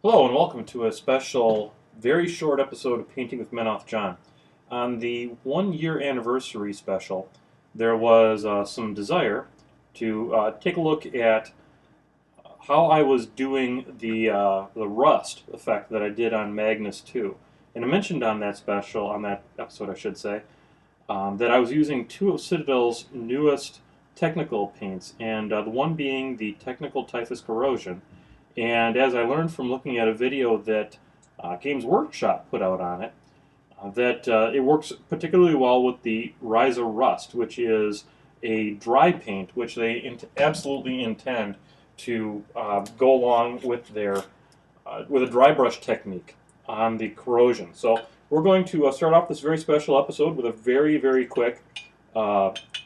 Hello and welcome to a special, very short episode of Painting with MenothJohn. On the 1 year anniversary special, there was some desire to take a look at how I was doing the rust effect that I did on Magnus 2. And I mentioned on that special, on that episode I should say, that I was using two of Citadel's newest technical paints, and the one being the technical Typhus Corrosion. And as I learned from looking at a video that Games Workshop put out on it, that it works particularly well with the Ryza Rust, which is a dry paint, which they absolutely intend to go along with their with a dry brush technique on the Corrosion. So we're going to start off this very special episode with a very quick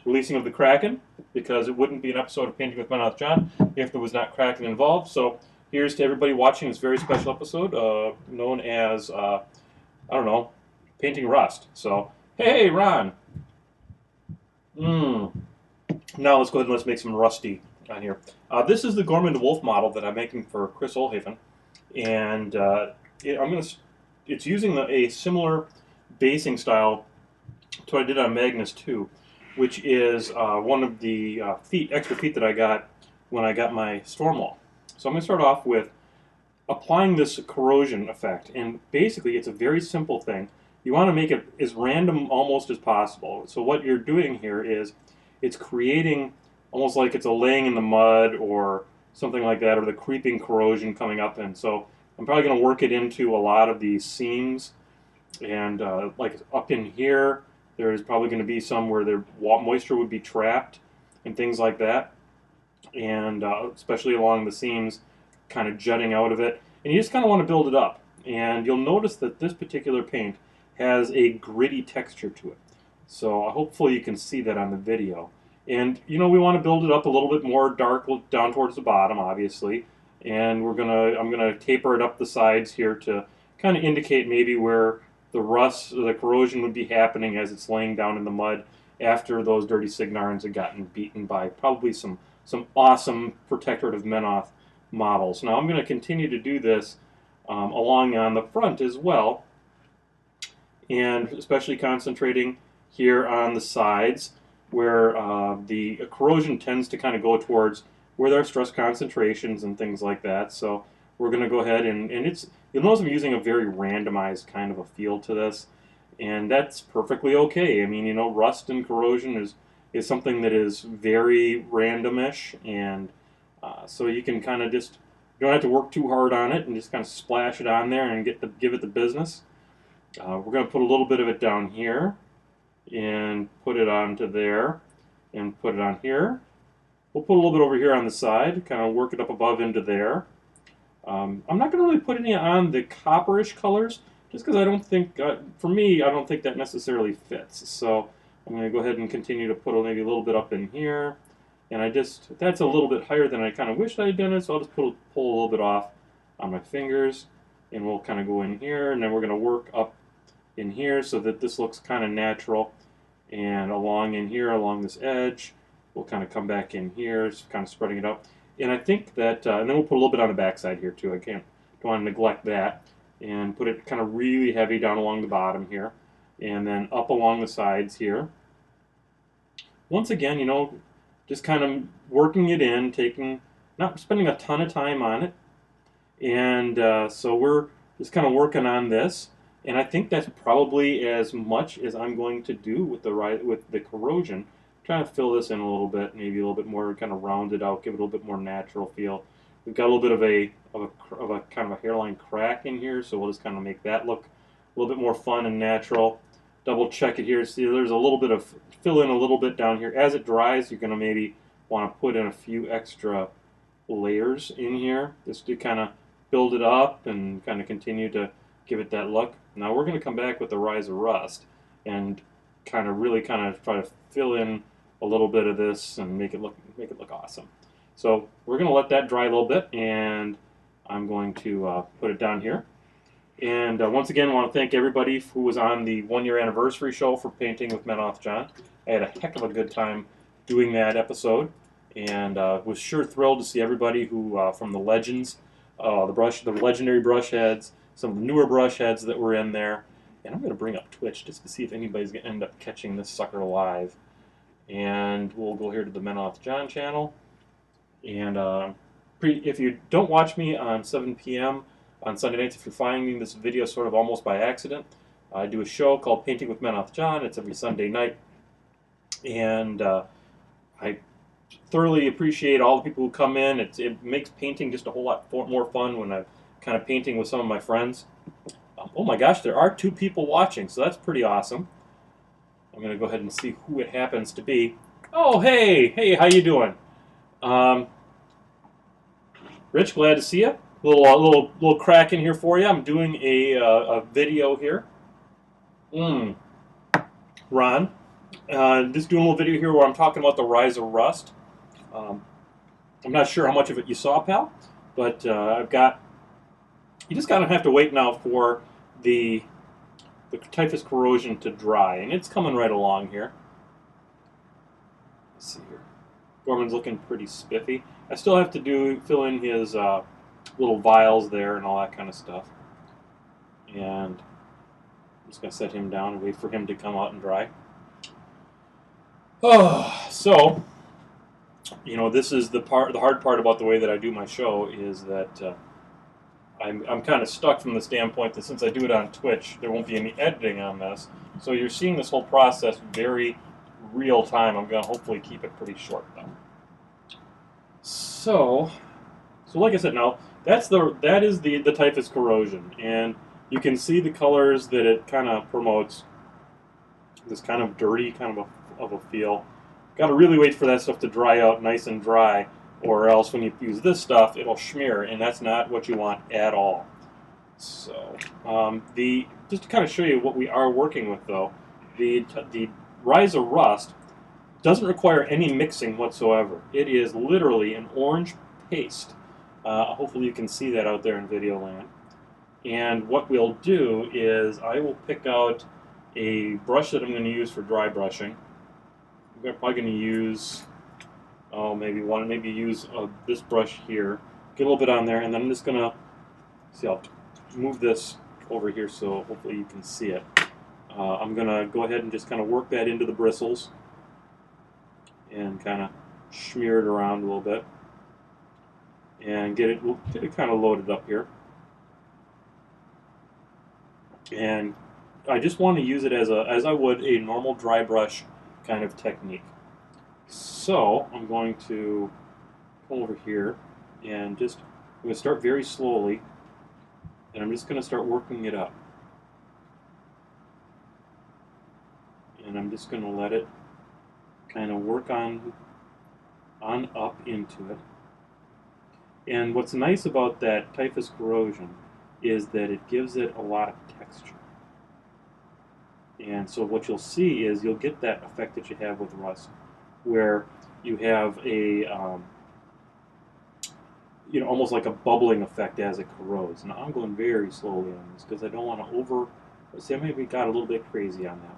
releasing of the Kraken, because it wouldn't be an episode of Painting with MenothJohn if there was not Kraken involved. So here's to everybody watching this very special episode known as, I don't know, Painting Rust. So, hey, Ron. Now let's go ahead and let's make some rusty on here. This is the Gorman Wolf model that I'm making for Chris Olhaven. And it's using a similar basing style to what I did on Magnus 2, which is one of the extra feet that I got when I got my storm wall. So I'm going to start off with applying this corrosion effect, and basically it's a very simple thing. You want to make it as random almost as possible. So what you're doing here is it's creating almost like it's a laying in the mud or something like that, or the creeping corrosion coming up. And so I'm probably going to work it into a lot of these seams, and like up in here there's probably going to be some where the moisture would be trapped and things like that, and especially along the seams kind of jutting out of it, and you just kind of want to build it up. And you'll notice that this particular paint has a gritty texture to it, so hopefully you can see that on the video. And you know, we want to build it up a little bit more dark down towards the bottom, obviously, and I'm gonna taper it up the sides here to kind of indicate maybe where the rust or the corrosion would be happening as it's laying down in the mud after those dirty Signarns had gotten beaten by probably some awesome Protectorate of Menoth models. Now I'm going to continue to do this along on the front as well, and especially concentrating here on the sides where the corrosion tends to kind of go towards where there are stress concentrations and things like that. So we're going to go ahead and you'll notice I'm using a very randomized kind of a feel to this, and that's perfectly okay. I mean, you know, rust and corrosion is something that is very randomish, and so you can kind of just, you don't have to work too hard on it, and just kind of splash it on there and give it the business. We're going to put a little bit of it down here and put it onto there and put it on here. We'll put a little bit over here on the side, kind of work it up above into there. I'm not going to really put any on the copperish colors, just because I don't think, for me, I don't think that necessarily fits. So I'm going to go ahead and continue to put maybe a little bit up in here. And that's a little bit higher than I kind of wished I had done it, so I'll just pull a little bit off on my fingers, and we'll kind of go in here, and then we're going to work up in here so that this looks kind of natural. And along in here, along this edge, we'll kind of come back in here, kind of spreading it out. And I think that, and then we'll put a little bit on the backside here too. I don't want to neglect that. And put it kind of really heavy down along the bottom here, and then up along the sides here. Once again, you know, just kind of working it in, not spending a ton of time on it. And so we're just kind of working on this, and I think that's probably as much as I'm going to do with the corrosion. Trying to fill this in a little bit, maybe a little bit more, kind of round it out, give it a little bit more natural feel. We've got a little bit of a kind of a hairline crack in here, so we'll just kind of make that look a little bit more fun and natural. Double check it here. See, there's a little bit of, fill in a little bit down here. As it dries, you're going to maybe want to put in a few extra layers in here, just to kind of build it up and kind of continue to give it that look. Now we're going to come back with the Ryza Rust and really try to fill in a little bit of this and make it look awesome. So we're going to let that dry a little bit, and I'm going to put it down here. And once again, I want to thank everybody who was on the 1 year anniversary show for Painting with MenothJohn. I had a heck of a good time doing that episode, and was sure thrilled to see everybody who from the Legends the legendary brush heads, some of the newer brush heads that were in there. And I'm going to bring up Twitch just to see if anybody's going to end up catching this sucker live. And we'll go here to the MenothJohn channel. And if you don't watch me on 7 p.m. on Sunday nights, if you're finding this video sort of almost by accident, I do a show called Painting with MenothJohn. It's every Sunday night. And I thoroughly appreciate all the people who come in. It makes painting just a whole lot more fun when I'm kind of painting with some of my friends. Oh my gosh, there are 2 people watching, so that's pretty awesome. I'm going to go ahead and see who it happens to be. Oh, hey, how you doing? Rich, glad to see you. Little crack in here for you. I'm doing a video here. Ron, just doing a little video here where I'm talking about the Ryza Rust. I'm not sure how much of it you saw, pal, but you just kind of have to wait now for the Typhus Corrosion to dry, and it's coming right along here. Let's see here. Gorman's looking pretty spiffy. I still have to fill in his little vials there and all that kind of stuff. And I'm just going to set him down and wait for him to come out and dry. Oh, so, you know, this is the hard part about the way that I do my show is that I'm kind of stuck from the standpoint that since I do it on Twitch, there won't be any editing on this. So you're seeing this whole process very real time. I'm going to hopefully keep it pretty short, though. So like I said, now that is the Typhus Corrosion, and you can see the colors that it kind of promotes. This kind of dirty kind of a feel. Got to really wait for that stuff to dry out nice and dry, or else when you use this stuff, it'll smear, and that's not what you want at all. So, just to kind of show you what we are working with, though, the Ryza Rust doesn't require any mixing whatsoever. It is literally an orange paste. Hopefully you can see that out there in video land. And what we'll do is I will pick out a brush that I'm going to use for dry brushing. I'm probably going to use... maybe use this brush here, get a little bit on there, and then I'm just going to, I'll move this over here so hopefully you can see it. I'm going to go ahead and just kind of work that into the bristles and kind of smear it around a little bit and get it kind of loaded up here. And I just want to use it as I would a normal dry brush kind of technique. So I'm going to come over here and I'm going to start very slowly, and I'm just going to start working it up. And I'm just going to let it kind of work on up into it. And what's nice about that Typhus Corrosion is that it gives it a lot of texture. And so what you'll see is you'll get that effect that you have with rust, where you have a, almost like a bubbling effect as it corrodes. Now I'm going very slowly on this because I don't want to see, I maybe got a little bit crazy on that one.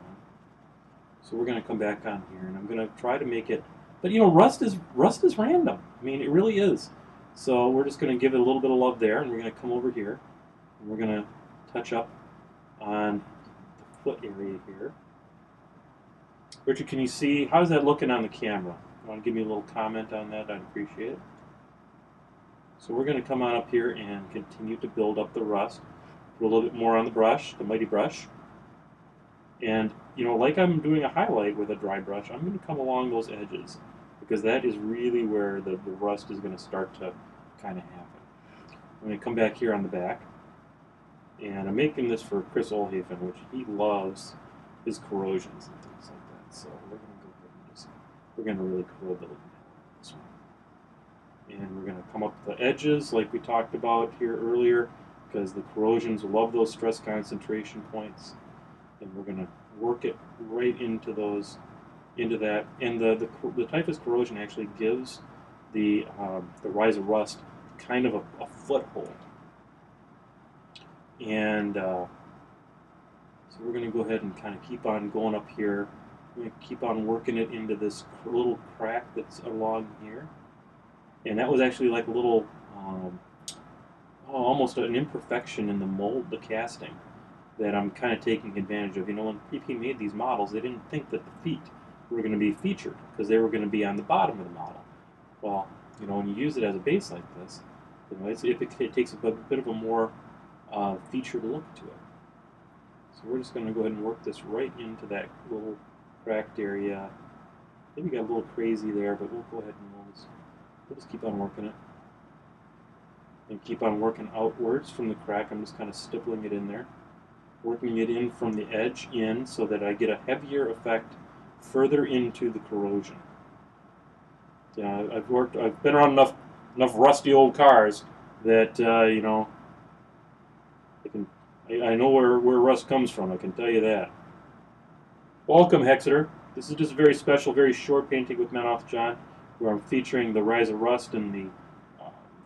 So we're going to come back on here, and I'm going to try to make it, but rust is random. I mean, it really is. So we're just going to give it a little bit of love there, and we're going to come over here, and we're going to touch up on the foot area here. Richard, can you see, how's that looking on the camera? You want to give me a little comment on that? I'd appreciate it. So we're going to come on up here and continue to build up the rust. Put a little bit more on the brush, the mighty brush. And, like I'm doing a highlight with a dry brush, I'm going to come along those edges, because that is really where the rust is going to start to kind of happen. I'm going to come back here on the back, and I'm making this for Chris Olhaven, which he loves his corrosions and things like that. So we're going to go ahead and we're going to really corrode this one. And we're going to come up the edges like we talked about here earlier, because the corrosions love those stress concentration points. And we're going to work it right into that. And the Typhus Corrosion actually gives the Ryza Rust kind of a foothold. And so we're going to go ahead and kind of keep on going up here. We're going to keep on working it into this little crack that's along here. And that was actually like a little almost an imperfection in the mold, the casting, that I'm kind of taking advantage of. You know, when PP made these models, they didn't think that the feet were going to be featured because they were going to be on the bottom of the model. Well, you know, when you use it as a base like this, you know, it takes a bit of a more featured look to it. So we're just going to go ahead and work this right into that little cracked area. Maybe got a little crazy there, but we'll go ahead and we'll just keep on working it. And keep on working outwards from the crack. I'm just kind of stippling it in there. Working it in from the edge in so that I get a heavier effect further into the corrosion. Yeah, I've been around enough rusty old cars that you know, I know where rust comes from. I can tell you that. Welcome, Hexeter. This is just a very special, very short painting with MenothJohn, where I'm featuring the Ryza rust and the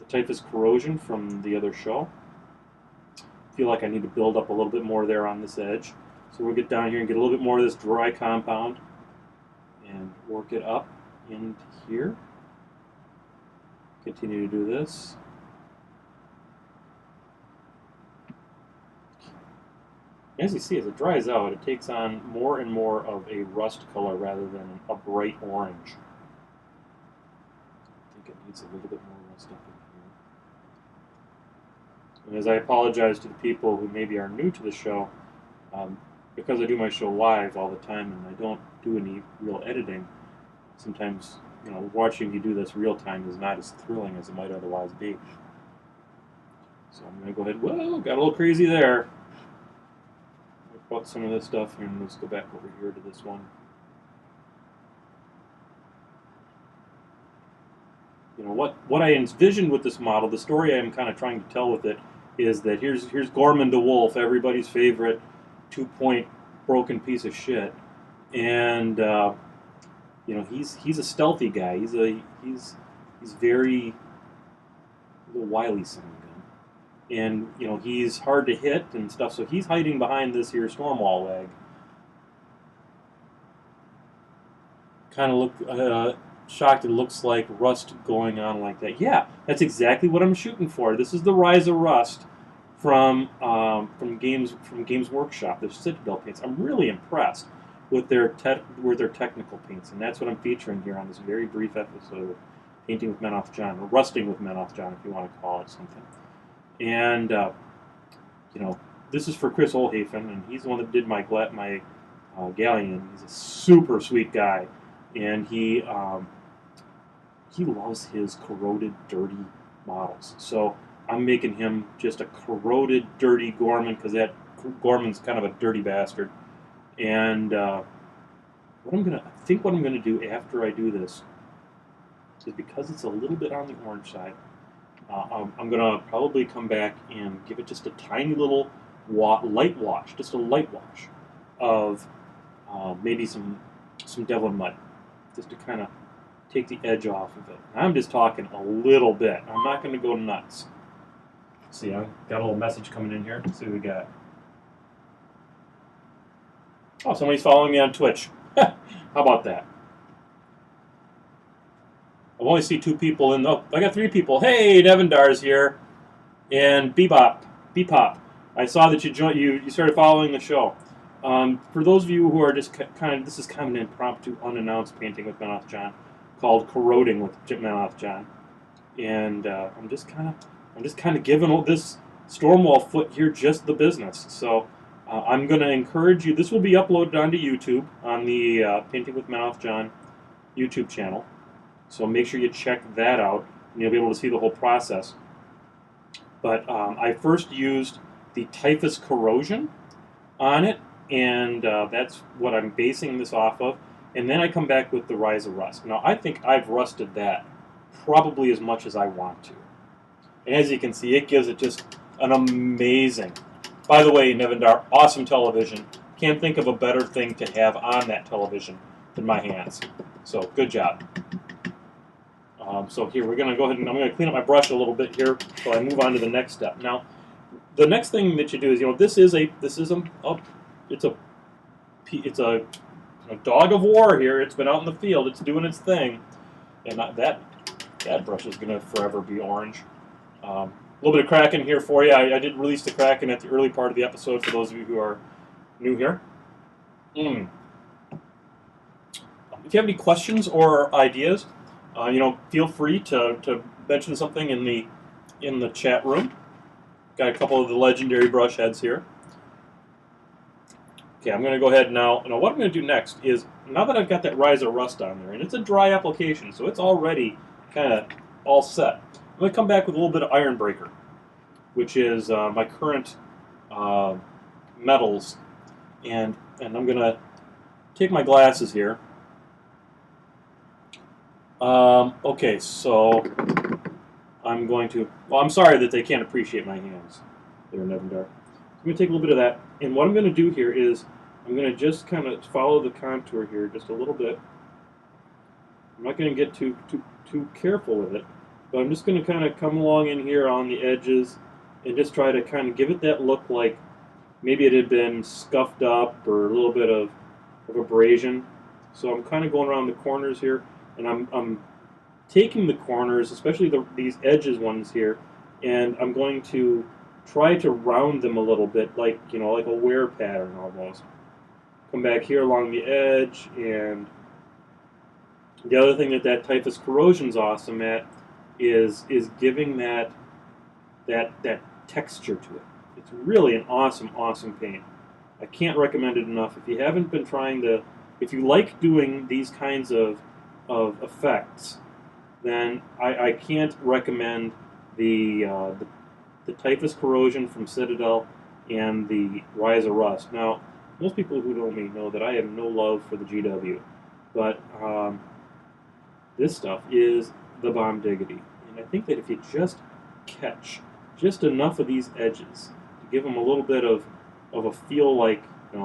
Typhus corrosion from the other show. I feel like I need to build up a little bit more there on this edge. So we'll get down here and get a little bit more of this dry compound and work it up into here. Continue to do this. As you see, as it dries out, it takes on more and more of a rust color rather than a bright orange. I think it needs a little bit more rust up in here. And as I apologize to the people who maybe are new to the show, because I do my show live all the time and I don't do any real editing, sometimes, you know, watching you do this real time is not as thrilling as it might otherwise be. So I'm going to go ahead. Whoa, got a little crazy there. I'll put some of this stuff here and let's go back over here to this one. You know, what I envisioned with this model, the story I'm kind of trying to tell with it, is that here's Gorman the Wolf, everybody's favorite 2-point broken piece of shit, and you know, he's a stealthy guy. He's very little wily son of a gun, and you know, he's hard to hit and stuff. So he's hiding behind this here Stormwall leg. Kind of look shocked. It looks like rust going on like that. Yeah, that's exactly what I'm shooting for. This is the Ryza rust from Games Workshop. The Citadel paints. I'm really impressed with their technical paints, and that's what I'm featuring here on this very brief episode of Painting with MenothJohn, or Rusting with MenothJohn, if you want to call it something. And you know, this is for Chris Olhafen, and he's the one that did my galleon. He's a super sweet guy, and he loves his corroded, dirty models. So I'm making him just a corroded, dirty Gorman, because that Gorman's kind of a dirty bastard. And I think what I'm gonna do after I do this is, because it's a little bit on the orange side, I'm gonna probably come back and give it just a tiny little light wash, just a light wash of maybe some Devlin mud, just to kind of take the edge off of it. I'm just talking a little bit. I'm not going to go nuts. See, I got a little message coming in here. Let's see what we got. Oh, somebody's following me on Twitch. How about that? I've only seen 2 people in. Oh, I got 3 people. Hey, Devindar's here, and Bebop. I saw that you started following the show. For those of you who are just this is kind of an impromptu, unannounced painting with MenothJohn called Corroding with MenothJohn, and I'm just kind of giving this Stormwall foot here just the business. So I'm going to encourage you. This will be uploaded onto YouTube on the Painting with MenothJohn YouTube channel. So make sure you check that out, and you'll be able to see the whole process. But I first used the Typhus Corrosion on it, and that's what I'm basing this off of. And then I come back with the Ryza rust. Now, I think I've rusted that probably as much as I want to. And as you can see, it gives it just an amazing... By the way, Nevindar, awesome television. Can't think of a better thing to have on that television than my hands. So, good job. So here, we're going to go ahead and I'm going to clean up my brush a little bit here so I move on to the next step. Now, the next thing that you do is, you know, it's a dog of war here. It's been out in the field. It's doing its thing, and that brush is going to forever be orange. little bit of Kraken here for you. I did release the Kraken at the early part of the episode for those of you who are new here. If you have any questions or ideas, feel free to mention something in the chat room. Got a couple of the legendary brush heads here. Okay, I'm going to go ahead now. What I'm going to do next is, now that I've got that Ryza rust on there, and it's a dry application, so it's already kind of all set, I'm going to come back with a little bit of Iron Breaker, which is my current metals. And I'm going to take my glasses here. Okay, so I'm going to... Well, I'm sorry that they can't appreciate my hands. They're Nevendar. I'm going to take a little bit of that. And what I'm going to do here is I'm going to just kind of follow the contour here just a little bit. I'm not going to get too careful with it, but I'm just going to kind of come along in here on the edges and just try to kind of give it that look like maybe it had been scuffed up or a little bit of abrasion. So I'm kind of going around the corners here, and I'm taking the corners, especially these edges ones here, and I'm going to try to round them a little bit, like like a wear pattern almost. Come back here along the edge, and the other thing that Typhus Corrosion's awesome at is giving that texture to it. It's really an awesome paint. I can't recommend it enough. If you haven't been if you like doing these kinds of effects, then I can't recommend the Typhus Corrosion from Citadel and the Ryza Rust. Now, most people who know me know that I have no love for the GW, but this stuff is the bomb diggity. And I think that if you just catch just enough of these edges to give them a little bit of a feel like,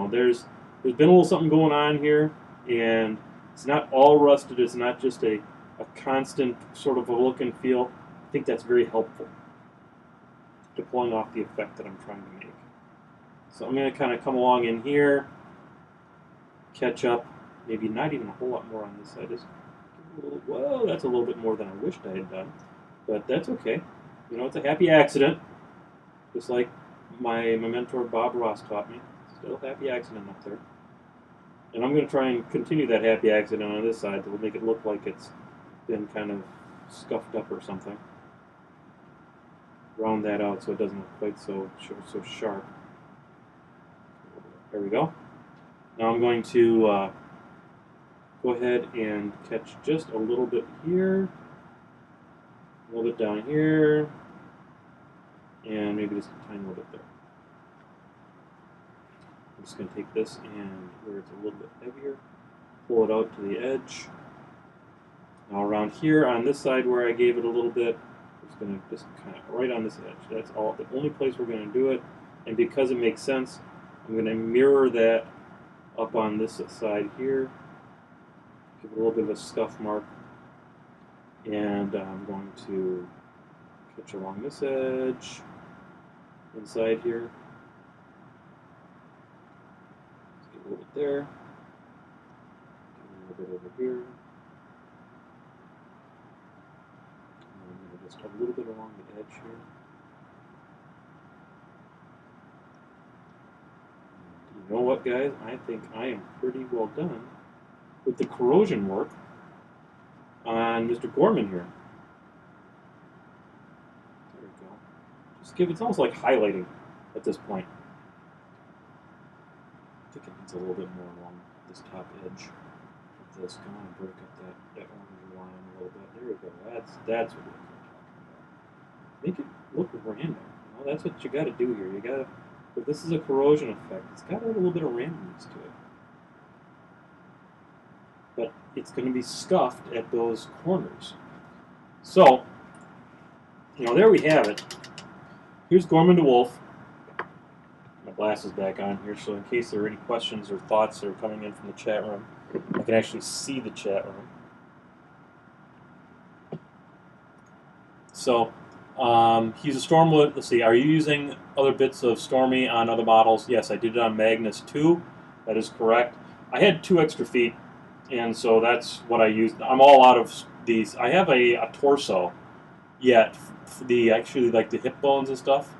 there's been a little something going on here, and it's not all rusted, it's not just a constant sort of a look and feel. I think that's very helpful to pulling off the effect that I'm trying to make. So I'm going to kind of come along in here, catch up, maybe not even a whole lot more on this side. Just well, that's a little bit more than I wished I had done, but that's okay. It's a happy accident, just like my mentor Bob Ross taught me. Still a happy accident up there. And I'm going to try and continue that happy accident on this side that will make it look like it's been kind of scuffed up or something. Round that out so it doesn't look quite so sharp. There we go. Now I'm going to go ahead and catch just a little bit here, a little bit down here, and maybe just a tiny little bit there. I'm just going to take this and where it's a little bit heavier, pull it out to the edge. Now around here on this side where I gave it a little bit, I'm just going to just kind of right on this edge. That's all, the only place we're going to do it. And because it makes sense, I'm going to mirror that up on this side here. Give it a little bit of a scuff mark. And I'm going to catch along this edge, inside here. Let's get a little bit there. Get a little bit over here. And I'm going to just a little bit along the edge here. And you know what, guys? I think I am pretty well done with the corrosion work on Mr. Gorman here. There we go. Just it's almost like highlighting at this point. I think it needs a little bit more along this top edge of this. Come on, break up that orange line a little bit. There we go. That's what we're talking about. Make it look random. That's what you got to do here. You got to. If this is a corrosion effect, it's got to have a little bit of randomness to it. But it's going to be scuffed at those corners. So, there we have it. Here's Gorman the Wolf. My glasses back on here, so in case there are any questions or thoughts that are coming in from the chat room, I can actually see the chat room. So, he's a Stormwood. Let's see, are you using other bits of Stormy on other models? Yes, I did it on Magnus 2. That is correct. I had 2 extra feet, and so that's what I used. I'm all out of these. I have a torso, yet the actually like the hip bones and stuff.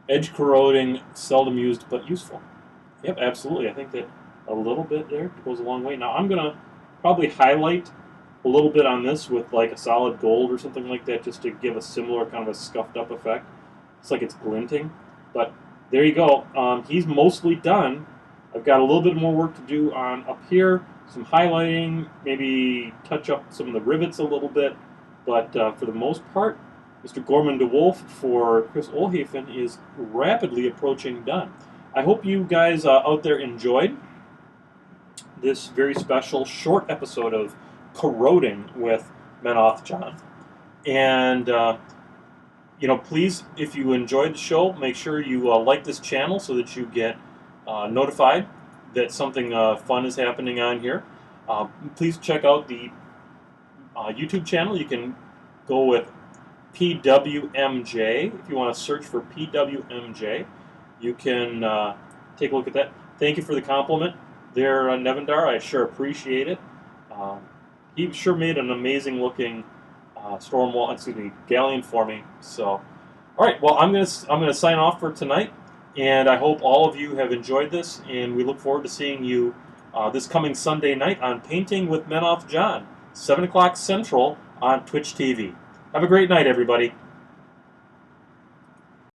Edge corroding, seldom used but useful. Yep, absolutely. I think that a little bit there goes a long way. Now I'm gonna probably highlight a little bit on this with like a solid gold or something like that, just to give a similar kind of a scuffed up effect. It's like it's glinting, but there you go. He's mostly done. I've got a little bit more work to do on up here, some highlighting, maybe touch up some of the rivets a little bit, but for the most part, Mr. Gorman de Wolf for Chris Olhafen is rapidly approaching done. I hope you guys out there enjoyed this very special short episode of Corroding with MenothJohn. And, you know, please, if you enjoyed the show, make sure you like this channel so that you get notified that something fun is happening on here. Please check out the YouTube channel. You can go with PwMJ. If you want to search for PwMJ, you can take a look at that. Thank you for the compliment there, Nevendar. I sure appreciate it. He sure made an amazing looking galleon for me. So, all right. Well, I'm gonna sign off for tonight, and I hope all of you have enjoyed this. And we look forward to seeing you this coming Sunday night on Painting with MenothJohn, 7 o'clock Central on Twitch TV. Have a great night, everybody.